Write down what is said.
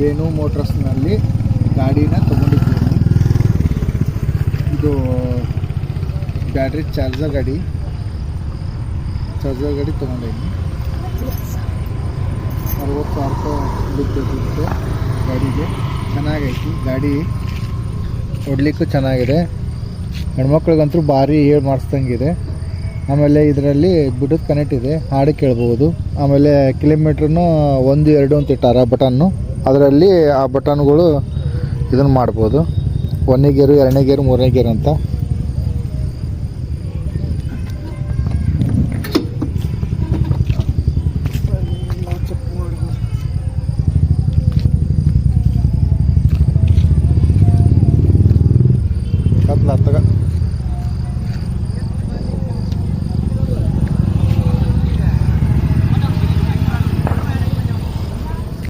ವೇಣು ಮೋಟರ್ಸ್ನಲ್ಲಿ ಗಾಡಿನ ತೊಗೊಂಡಿದ್ದೀನಿ. ಇದು ಬ್ಯಾಟ್ರಿ ಚಾರ್ಜರ್ ಗಾಡಿ ತೊಗೊಂಡಿದ್ದೀನಿ. 60,000 ರೂಪಾಯಿ ಬಿದ್ದಿತ್ತು ಗಾಡಿಗೆ. ಚೆನ್ನಾಗೈತಿ ಗಾಡಿ, ಹೊಡ್ಲಿಕ್ಕೂ ಚೆನ್ನಾಗಿದೆ. ಹೆಣ್ಮಕ್ಳಿಗಂತೂ ಭಾರಿ ಮಾಡಿಸ್ದಂಗಿದೆ. ಆಮೇಲೆ ಇದರಲ್ಲಿ ಬ್ಲೂಟೂತ್ ಕನೆಕ್ಟ್ ಇದೆ, ಹಾಡು ಕೇಳ್ಬೋದು. ಆಮೇಲೆ ಕಿಲೋಮೀಟ್ರನ್ನು 1, 2 ಅಂತ ಇಟ್ಟಾರ ಬಟನ್ನು. ಅದರಲ್ಲಿ ಆ ಬಟನ್ಗಳು ಇದನ್ನು ಮಾಡ್ಬೋದು. 1ನೇ ಗೇರು, 2ನೇ ಗೇರು, 3ನೇ ಗೇರು ಅಂತ.